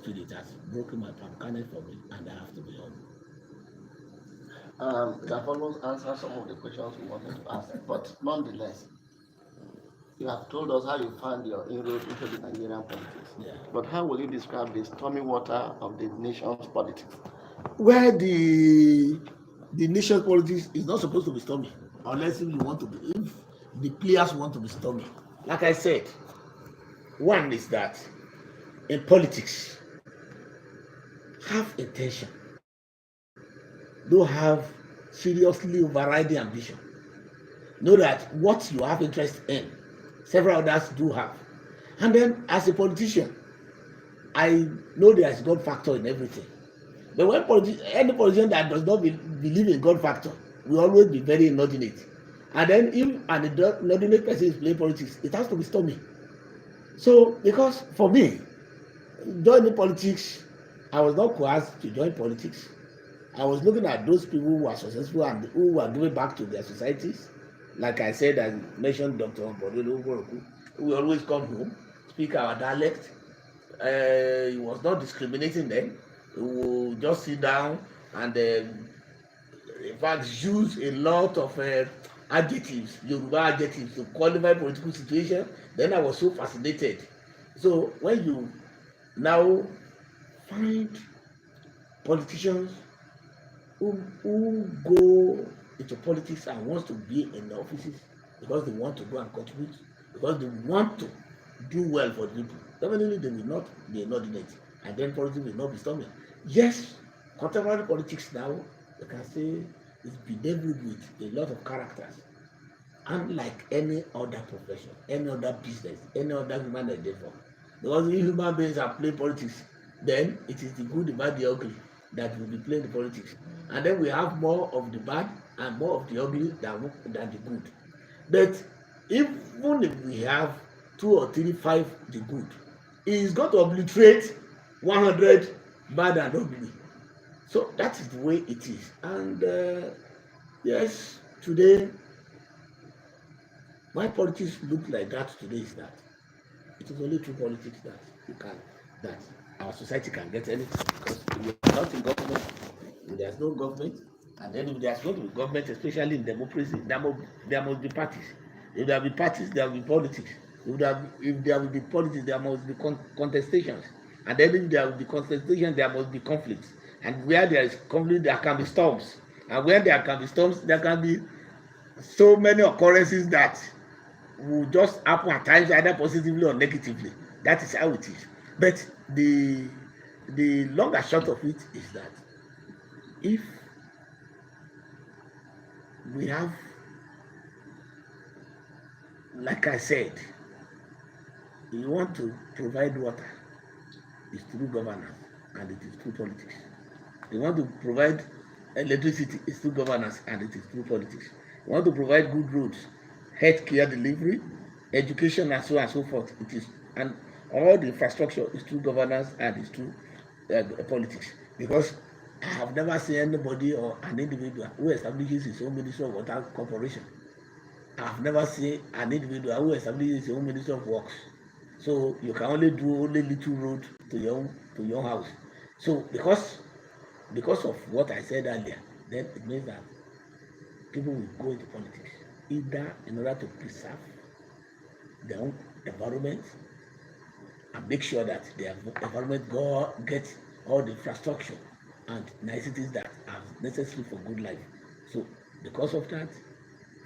spirit has broken my palm kernel for me, and I have to be humble. You have almost answered some of the questions we wanted to ask, but nonetheless, you have told us how you found your inroad into the Nigerian politics. Yeah. But how will you describe the stormy water of the nation's politics? Where the nation's politics is not supposed to be stormy, unless if you want to be, if the players want to be stormy. Like I said, one is that in politics, have intention. Don't have seriously overriding ambition. Know that what you have interest in, several others do have. And then as a politician, I know there is God factor in everything. But when any politician that does not believe in God factor will always be very inordinate. And then if an inordinate person is playing politics, it has to be stormy. So because for me, joining politics, I was not coerced to join politics. I was looking at those people who are successful and who were giving back to their societies. Like I said, I mentioned Dr. Borno, who always come home, speak our dialect. He was not discriminating them. He would just sit down and, in fact, use a lot of adjectives, Yoruba adjectives, to qualify political situation. Then I was so fascinated. So when you now find politicians who go into politics and wants to be in the offices because they want to go and contribute, because they want to do well for the people, definitely they will not be inordinate, and then politics will not be stormy. Yes, contemporary politics now, you can say, is bedeviled with a lot of characters, unlike any other profession, any other business, any other human endeavor. Because if human beings are playing politics, then it is the good, the bad, the ugly that will be playing the politics. And then we have more of the bad and more of the ugly than the good. But even if we have 2 or 3, 5 the good, it is going to obliterate 100 bad and ugly. So that is the way it is. And yes, today, why politics look like that today is that it is only through politics that you can, that our society can get anything, because we are not in government, there's no government, and then if there's going to be government, especially in democracy, there must be parties. If there will be parties, there will be politics. If there will be politics, there must be contestations, and then if there will be contestations, there must be conflicts, and where there is conflict, there can be storms, and where there can be storms, there can be so many occurrences that will just happen at times, either positively or negatively. That is how it is. But the long and short of it is that if we have, like I said, you want to provide water, it's through governance and it is through politics. You want to provide electricity, it's through governance and it is through politics. You want to provide good roads, health care delivery, education, and so on and so forth. It is, and all the infrastructure is through governance and it's through politics. Because I have never seen anybody or an individual who establishes his own Ministry of Water Corporation. I have never seen an individual who establishes his own Ministry of Works. So you can only do only little road to your house. So because of what I said earlier, then it means that people will go into politics either in order to preserve their own environment and make sure that their environment gets all the infrastructure and niceties that are necessary for good life. So because of that,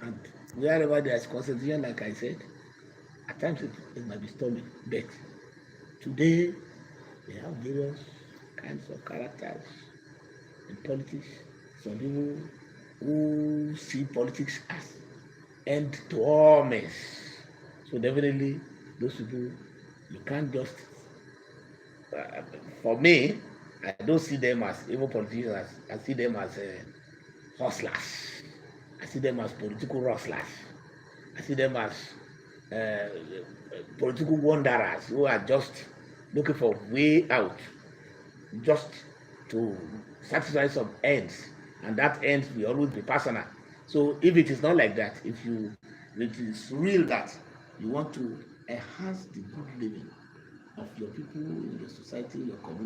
and wherever there is concentration, like I said, at times it might be stormy. But today we have various kinds of characters in politics. Some people who see politics as end to all mess. So definitely those people, you can't just, for me, I don't see them as evil politicians. I see them as hustlers. I see them as political rustlers. I see them as uh, political wanderers who are just looking for a way out, just to satisfy some ends, and that ends will always be personal. So if it is not like that, if it is real that you want to enhance the good living of your people in your society, your community,